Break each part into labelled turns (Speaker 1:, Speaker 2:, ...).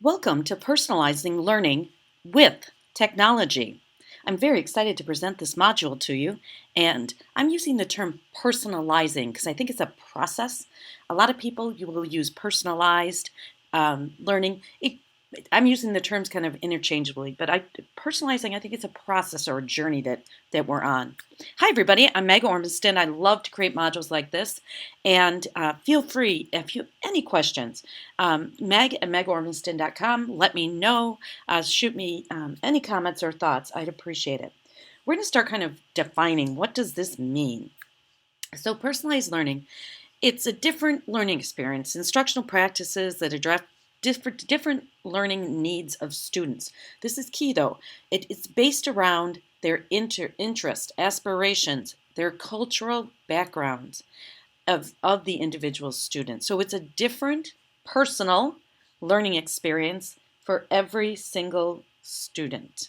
Speaker 1: Welcome to Personalizing Learning with Technology. I'm very excited to present this module to you, and I'm using the term personalizing because I think it's a process. A lot of people you will use personalized learning. I'm using the terms kind of interchangeably, but personalizing, I think it's a process or a journey that we're on. Hi, everybody. I'm Meg Ormston. I love to create modules like this, and feel free if you have any questions. Meg at megormston.com. Let me know. Shoot me any comments or thoughts. I'd appreciate it. We're going to start kind of defining what does this mean. So, personalized learning, it's a different learning experience, instructional practices that address different learning needs of students. This is key, though. It's based around their interest, aspirations, their cultural backgrounds of the individual student. So it's a different personal learning experience for every single student.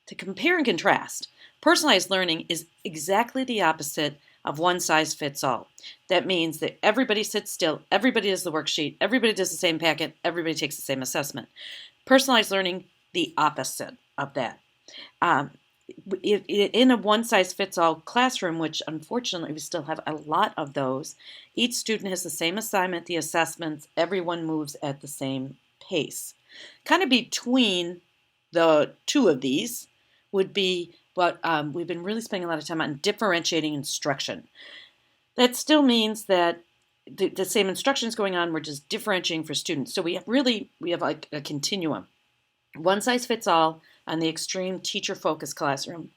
Speaker 1: To compare and contrast, personalized learning is exactly the opposite of one size fits all. That means that everybody sits still, everybody does the worksheet, everybody does the same packet, everybody takes the same assessment. Personalized learning, the opposite of that. In a one size fits all classroom, which unfortunately we still have a lot of those, each student has the same assignment, the assessments, everyone moves at the same pace. Kind of between the two of these would be what we've been really spending a lot of time on, differentiating instruction. That still means that the same instruction is going on, we're just differentiating for students. So we have like a continuum. One size fits all on the extreme teacher-focused classroom,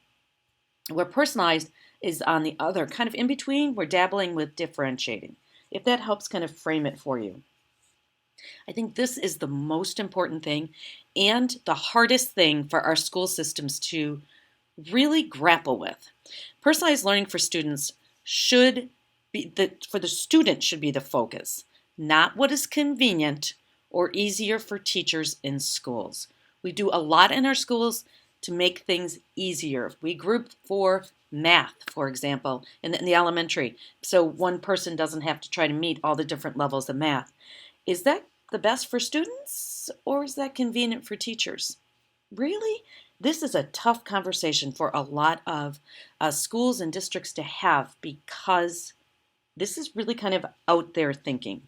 Speaker 1: where personalized is on the other, kind of in between, we're dabbling with differentiating, if that helps kind of frame it for you. I think this is the most important thing and the hardest thing for our school systems to really grapple with. Personalized learning for students should be for the student should be the focus, not what is convenient or easier for teachers in schools. We do a lot in our schools to make things easier. We group for math, for example, in the elementary, so one person doesn't have to try to meet all the different levels of math. Is that the best for students, or is that convenient for teachers? Really? This is a tough conversation for a lot of schools and districts to have, because this is really kind of out there thinking.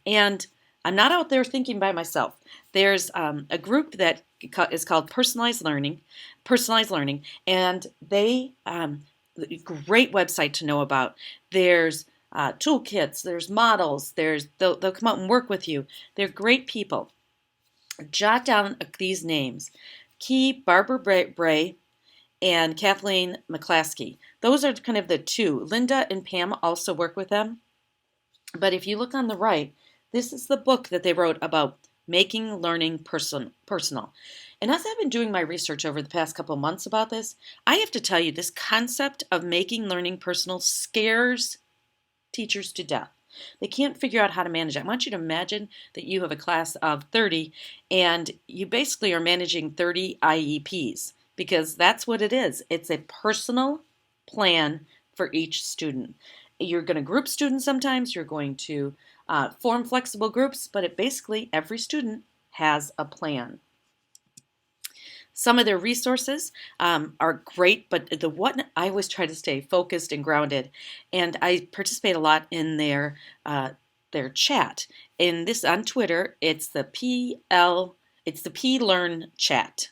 Speaker 1: And I'm not out there thinking by myself. There's a group that is called Personalized Learning, and they great website to know about. There's toolkits, there's models, they'll come out and work with you. They're great people. Jot down these names: Key, Barbara Bray, and Kathleen McClaskey. Those are kind of the two. Linda and Pam also work with them. But if you look on the right, this is the book that they wrote about making learning personal. And as I've been doing my research over the past couple months about this, I have to tell you, this concept of making learning personal scares teachers to death. They can't figure out how to manage it. I want you to imagine that you have a class of 30 and you basically are managing 30 IEPs, because that's what it is. It's a personal plan for each student. You're going to group students sometimes, you're going to form flexible groups, but basically every student has a plan. Some of their resources are great, but the one I always try to stay focused and grounded, and I participate a lot in their chat. And this on Twitter, it's the P Learn chat.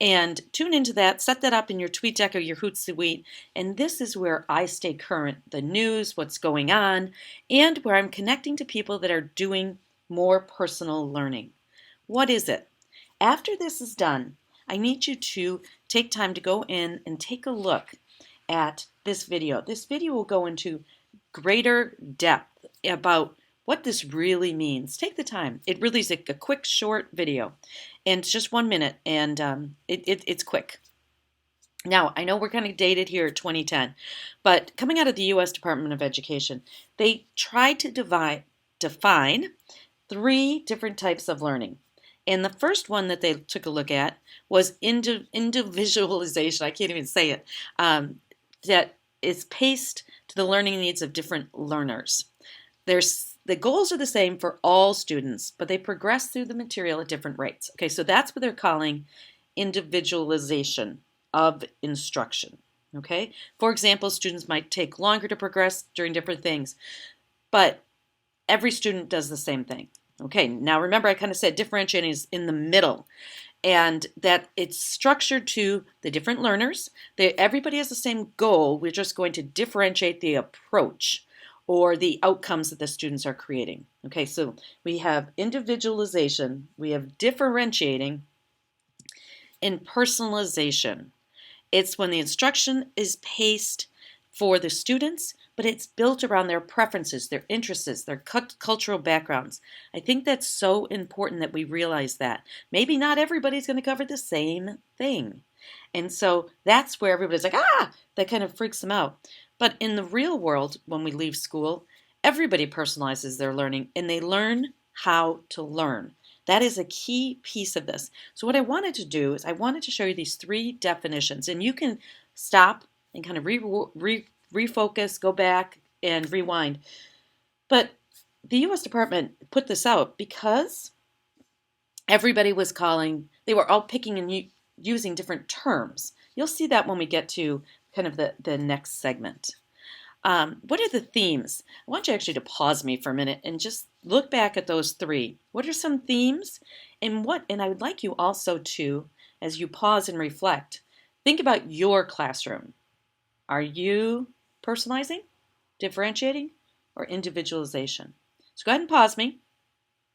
Speaker 1: And tune into that, set that up in your TweetDeck or your Hootsuite, and this is where I stay current, the news, what's going on, and where I'm connecting to people that are doing more personal learning. What is it? After this is done, I need you to take time to go in and take a look at this video. This video will go into greater depth about what this really means. Take the time. It really is a quick, short video, and it's just 1 minute, and it's quick. Now, I know we're kind of dated here at 2010, but coming out of the U.S. Department of Education, they tried to define 3 different types of learning. And the first one that they took a look at was individualization. I can't even say it. That is paced to the learning needs of different learners. the goals are the same for all students, but they progress through the material at different rates. Okay, so that's what they're calling individualization of instruction. Okay, for example, students might take longer to progress during different things, but every student does the same thing. Okay, now remember I kind of said differentiating is in the middle, and that it's structured to the different learners. Everybody has the same goal. We're just going to differentiate the approach or the outcomes that the students are creating. Okay, so we have individualization, we have differentiating, and personalization. It's when the instruction is paced for the students, but it's built around their preferences, their interests, their cultural backgrounds. I think that's so important that we realize that. Maybe not everybody's going to cover the same thing. And so that's where everybody's like, that kind of freaks them out. But in the real world, when we leave school, everybody personalizes their learning and they learn how to learn. That is a key piece of this. So what I wanted to do is I wanted to show you these 3 definitions, and you can stop and kind of refocus, go back, and rewind. But the U.S. Department put this out because everybody was they were all picking and using different terms. You'll see that when we get to kind of the next segment. What are the themes? I want you actually to pause me for a minute and just look back at those 3. What are some themes? And I would like you also to, as you pause and reflect, think about your classroom. Are you personalizing, differentiating, or individualization? So go ahead and pause me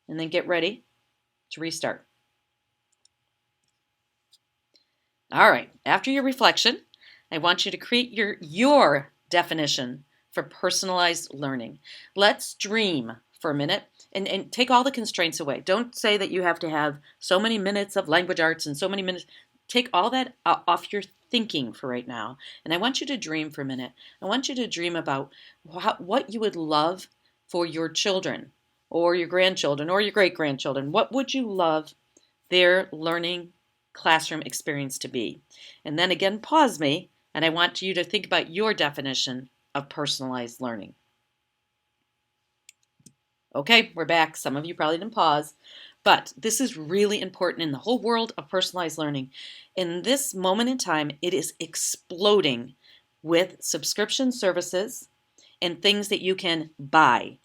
Speaker 1: and then get ready to restart. All right, after your reflection, I want you to create your definition for personalized learning. Let's dream for a minute and take all the constraints away. Don't say that you have to have so many minutes of language arts and so many minutes. Take all that off your thinking for right now. And I want you to dream for a minute. I want you to dream about what you would love for your children or your grandchildren or your great-grandchildren. What would you love their learning classroom experience to be? And then again, pause me, and I want you to think about your definition of personalized learning. Okay, we're back. Some of you probably didn't pause, but this is really important in the whole world of personalized learning. In this moment in time, it is exploding with subscription services and things that you can buy.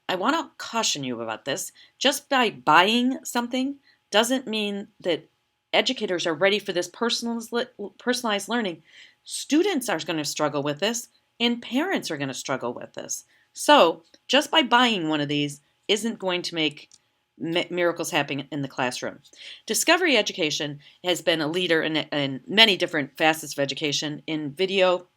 Speaker 1: I want to caution you about this. Just by buying something doesn't mean that educators are ready for this personalized learning. Students are going to struggle with this, and parents are going to struggle with this. So just by buying one of these isn't going to make miracles happen in the classroom. Discovery Education has been a leader in many different facets of education in video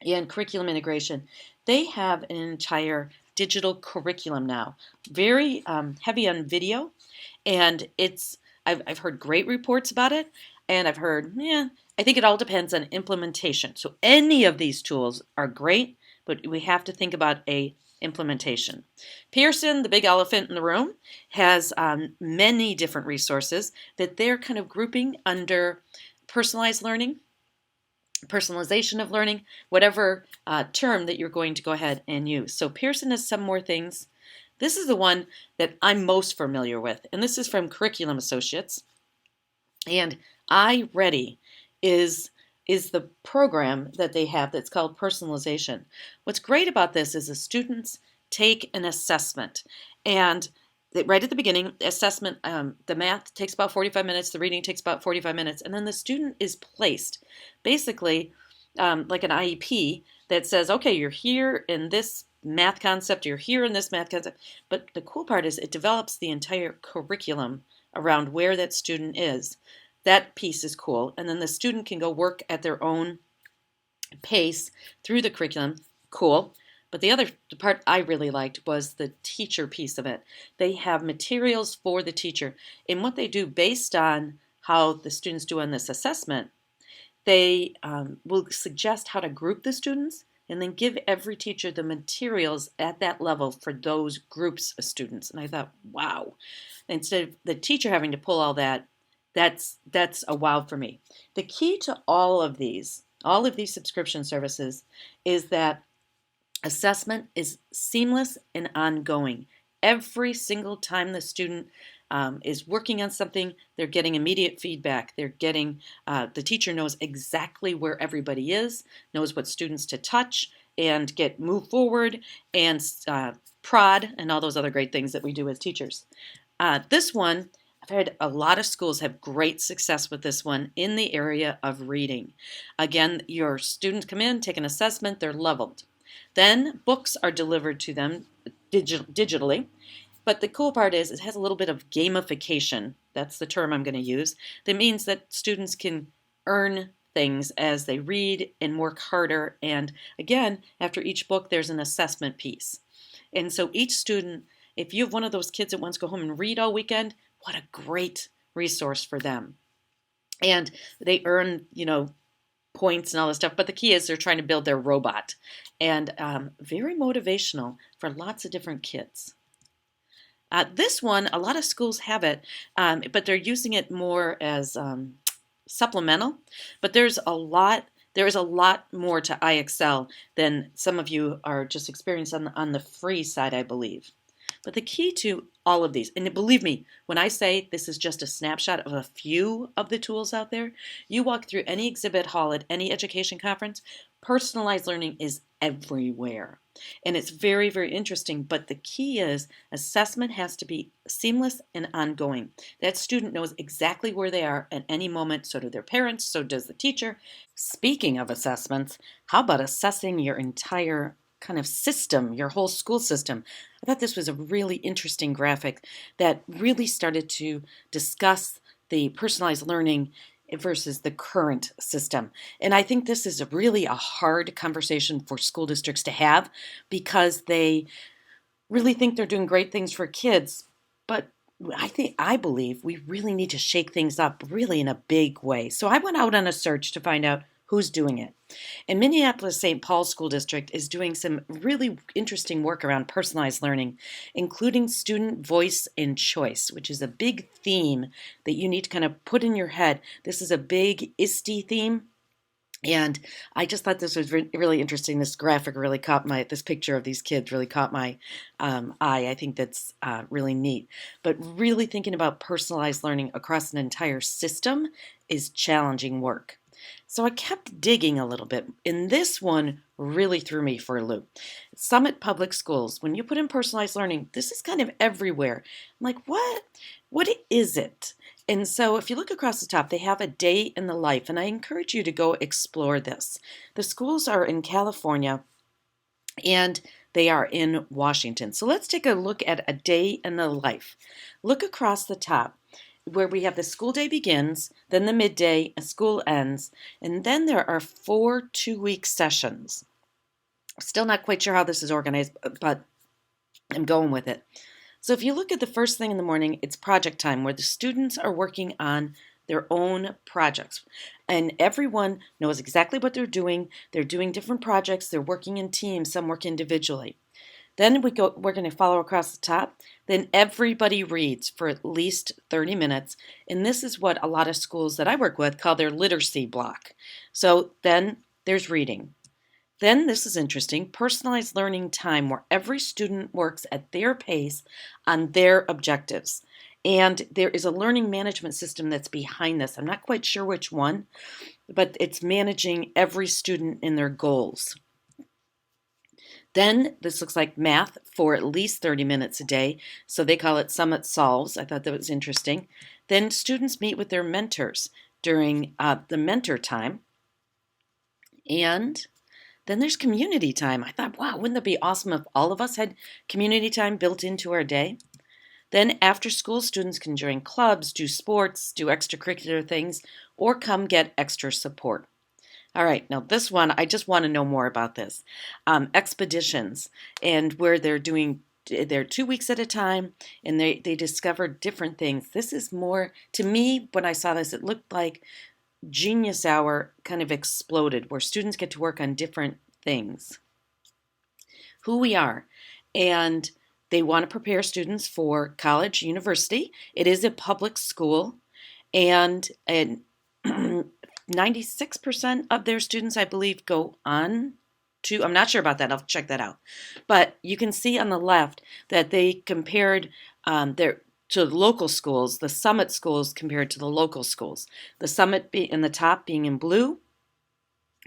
Speaker 1: and curriculum integration. They have an entire digital curriculum now, very heavy on video, and I've heard great reports about it, and I've heard, I think it all depends on implementation. So any of these tools are great, but we have to think about a implementation. Pearson, the big elephant in the room, has many different resources that they're kind of grouping under personalized learning, personalization of learning, whatever term that you're going to go ahead and use. So Pearson has some more things. This is the one that I'm most familiar with, and this is from Curriculum Associates. And iReady is the program that they have that's called Personalization. What's great about this is the students take an assessment, and right at the beginning, assessment, the math takes about 45 minutes, the reading takes about 45 minutes, and then the student is placed basically like an IEP that says, okay, you're here in this math concept, you're here in this math concept. But the cool part is it develops the entire curriculum around where that student is. That piece is cool. And then the student can go work at their own pace through the curriculum. Cool. But the part I really liked was the teacher piece of it. They have materials for the teacher. And what they do based on how the students do on this assessment, they will suggest how to group the students and then give every teacher the materials at that level for those groups of students. And I thought, wow. Instead of the teacher having to pull all that, that's a wow for me. The key to all of these subscription services is that Assessment is seamless and ongoing. Every single time the student is working on something, they're getting immediate feedback. They're getting, the teacher knows exactly where everybody is, knows what students to touch and get move forward and prod and all those other great things that we do as teachers. This one, I've heard a lot of schools have great success with this one in the area of reading. Again, your students come in, take an assessment, they're leveled. Then books are delivered to them digitally. But the cool part is it has a little bit of gamification. That's the term I'm going to use. That means that students can earn things as they read and work harder. And again, after each book, there's an assessment piece. And so each student, if you have one of those kids that wants to go home and read all weekend, what a great resource for them. And they earn, points and all this stuff. But the key is they're trying to build their robot. And very motivational for lots of different kids. This one, a lot of schools have it, but they're using it more as supplemental. But there is a lot more to IXL than some of you are just experiencing on the free side, I believe. But the key to all of these, and believe me, when I say this is just a snapshot of a few of the tools out there, you walk through any exhibit hall at any education conference, personalized learning is everywhere. And it's very, very interesting. But the key is assessment has to be seamless and ongoing. That student knows exactly where they are at any moment. So do their parents, so does the teacher. Speaking of assessments, how about assessing your entire kind of system, your whole school system? I thought this was a really interesting graphic that really started to discuss the personalized learning versus the current system. And I think this is really a hard conversation for school districts to have because they really think they're doing great things for kids, but I believe we really need to shake things up really in a big way. So I went out on a search to find out who's doing it. And Minneapolis St. Paul School District is doing some really interesting work around personalized learning, including student voice and choice, which is a big theme that you need to kind of put in your head. This is a big ISTE theme. And I just thought this was really interesting. This graphic really this picture of these kids really caught my eye. I think that's really neat. But really thinking about personalized learning across an entire system is challenging work. So I kept digging a little bit, and this one really threw me for a loop. Summit Public Schools, when you put in personalized learning, this is kind of everywhere. I'm like, what? What is it? And so if you look across the top, they have a day in the life, and I encourage you to go explore this. The schools are in California, and they are in Washington. So let's take a look at a day in the life. Look across the top where we have the school day begins, then the midday, school ends, and then there are 4 2-week sessions. Still not quite sure how this is organized, but I'm going with it. So if you look at the first thing in the morning, it's project time where the students are working on their own projects. And everyone knows exactly what they're doing. They're doing different projects. They're working in teams. Some work individually. Then we're going to follow across the top. Then everybody reads for at least 30 minutes. And this is what a lot of schools that I work with call their literacy block. So then there's reading. Then this is interesting, personalized learning time where every student works at their pace on their objectives. And there is a learning management system that's behind this. I'm not quite sure which one, but it's managing every student in their goals. Then this looks like math for at least 30 minutes a day. So they call it Summit Solves. I thought that was interesting. Then students meet with their mentors during the mentor time. And then there's community time. I thought, wow, wouldn't that be awesome if all of us had community time built into our day? Then after school, students can join clubs, do sports, do extracurricular things, or come get extra support. All right, now this one, I just want to know more about this. Expeditions, and where they're 2 weeks at a time, and they discover different things. This is more, to me, when I saw this, it looked like Genius Hour kind of exploded, where students get to work on different things. Who we are, and they want to prepare students for college, university. It is a public school, and 96% of their students, I believe, go on two. I'm not sure about that. I'll check that out. But you can see on the left that they compared their to the local schools, the summit schools compared to the local schools. The summit in the top being in blue,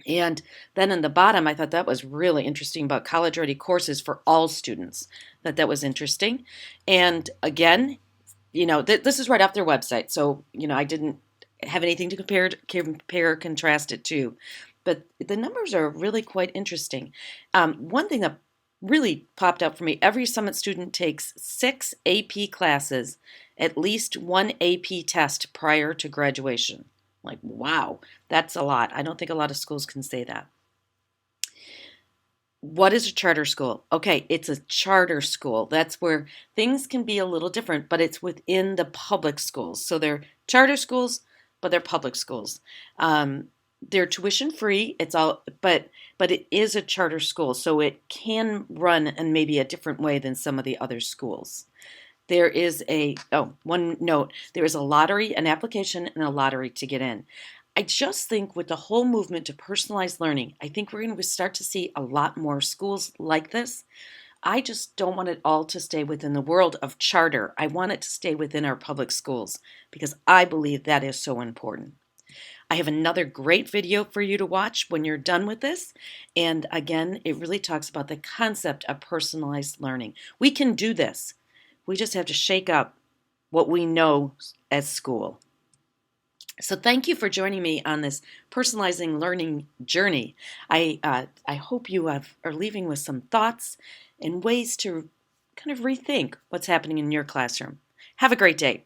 Speaker 1: and then in the bottom, I thought that was really interesting about college ready courses for all students. That was interesting. And again, this is right off their website, so I didn't have anything to compare contrast it to, but the numbers are really quite interesting. One thing that really popped up for me: every summit student takes 6 AP classes, at least one AP test prior to graduation. Like, wow, that's a lot. I don't think a lot of schools can say that. What is a charter school? Okay, it's a charter school. That's where things can be a little different, but it's within the public schools. So they're charter schools, but they're public schools. They're tuition free. But it is a charter school, so it can run in maybe a different way than some of the other schools. There is one note. There is a lottery, an application, and a lottery to get in. I just think with the whole movement to personalized learning, I think we're going to start to see a lot more schools like this. I just don't want it all to stay within the world of charter. I want it to stay within our public schools because I believe that is so important. I have another great video for you to watch when you're done with this. And again, it really talks about the concept of personalized learning. We can do this. We just have to shake up what we know as school. So thank you for joining me on this personalizing learning journey. I hope you are leaving with some thoughts and ways to kind of rethink what's happening in your classroom. Have a great day.